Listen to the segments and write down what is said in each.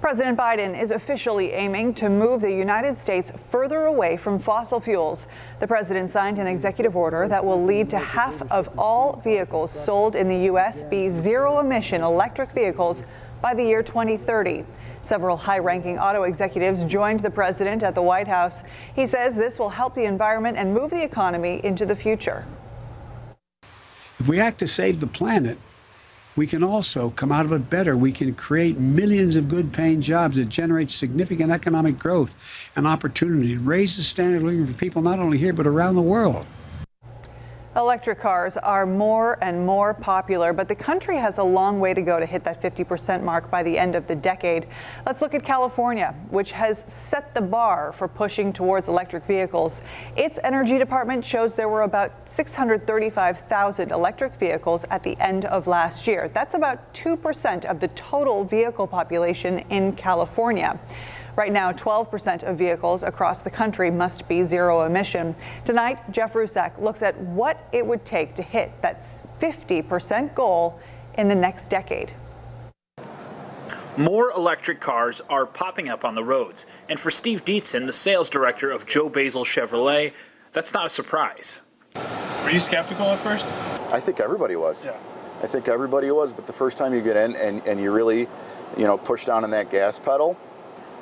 President Biden is officially aiming to move the United States further away from fossil fuels. The president signed an executive order that will lead to half of all vehicles sold in the U.S. be zero-emission electric vehicles by the year 2030. Several high-ranking auto executives joined the president at the White House. He says this will help the environment and move the economy into the future. If we act to save the planet, we can also come out of it better. We can create millions of good-paying jobs that generate significant economic growth and opportunity and raise the standard of living for people not only here but around the world. Electric cars are more and more popular, but the country has a long way to go to hit that 50% mark by the end of the decade. Let's look at California, which has set the bar for pushing towards electric vehicles. Its energy department shows there were about 635,000 electric vehicles at the end of last year. That's about 2% of the total vehicle population in California. Right now, 12% of vehicles across the country must be zero emission. Tonight, Jeff Rusak looks at what it would take to hit that 50% goal in the next decade. More electric cars are popping up on the roads. And for Steve Dietzen, the sales director of Joe Basil Chevrolet, that's not a surprise. Were you skeptical at first? I think everybody was. Yeah. I think everybody was, but the first time you get in and you really, push down on that gas pedal,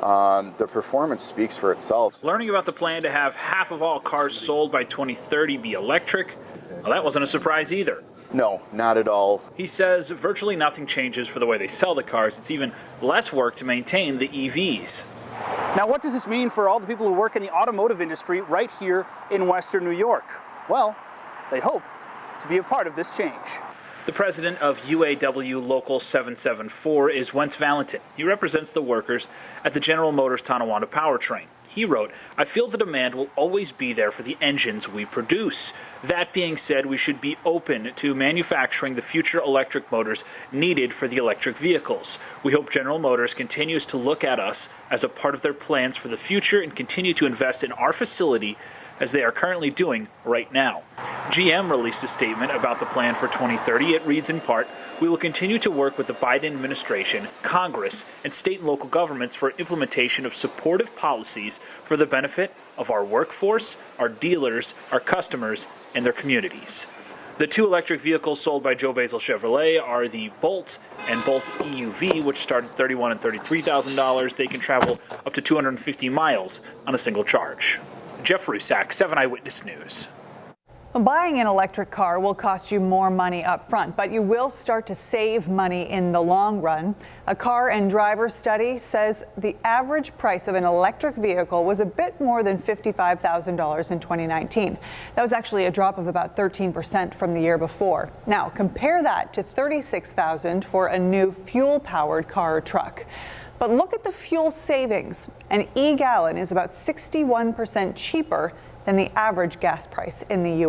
the performance speaks for itself. Learning about the plan to have half of all cars sold by 2030 be electric, well, that wasn't a surprise either. No, not at all. He says virtually nothing changes for the way they sell the cars. It's even less work to maintain the EVs. Now, what does this mean for all the people who work in the automotive industry right here in Western New York? Well, they hope to be a part of this change. The president of UAW Local 774 is Wentz Valentin. He represents the workers at the General Motors Tonawanda powertrain. He wrote, "I feel the demand will always be there for the engines we produce. That being said, we should be open to manufacturing the future electric motors needed for the electric vehicles. We hope General Motors continues to look at us as a part of their plans for the future and continue to invest in our facility as they are currently doing right now." GM released a statement about the plan for 2030. It reads in part, "We will continue to work with the Biden administration, Congress, and state and local governments for implementation of supportive policies for the benefit of our workforce, our dealers, our customers, and their communities." The two electric vehicles sold by Joe Basil Chevrolet are the Bolt and Bolt EUV, which start at $31,000 and $33,000. They can travel up to 250 miles on a single charge. Jeff Rusak, 7 Eyewitness News. Buying an electric car will cost you more money up front, but you will start to save money in the long run. A Car and Driver study says the average price of an electric vehicle was a bit more than $55,000 in 2019. That was actually a drop of about 13% from the year before. Now, compare that to $36,000 for a new fuel-powered car or truck. But look at the fuel savings. An e-gallon is about 61% cheaper than the average gas price in the U.S.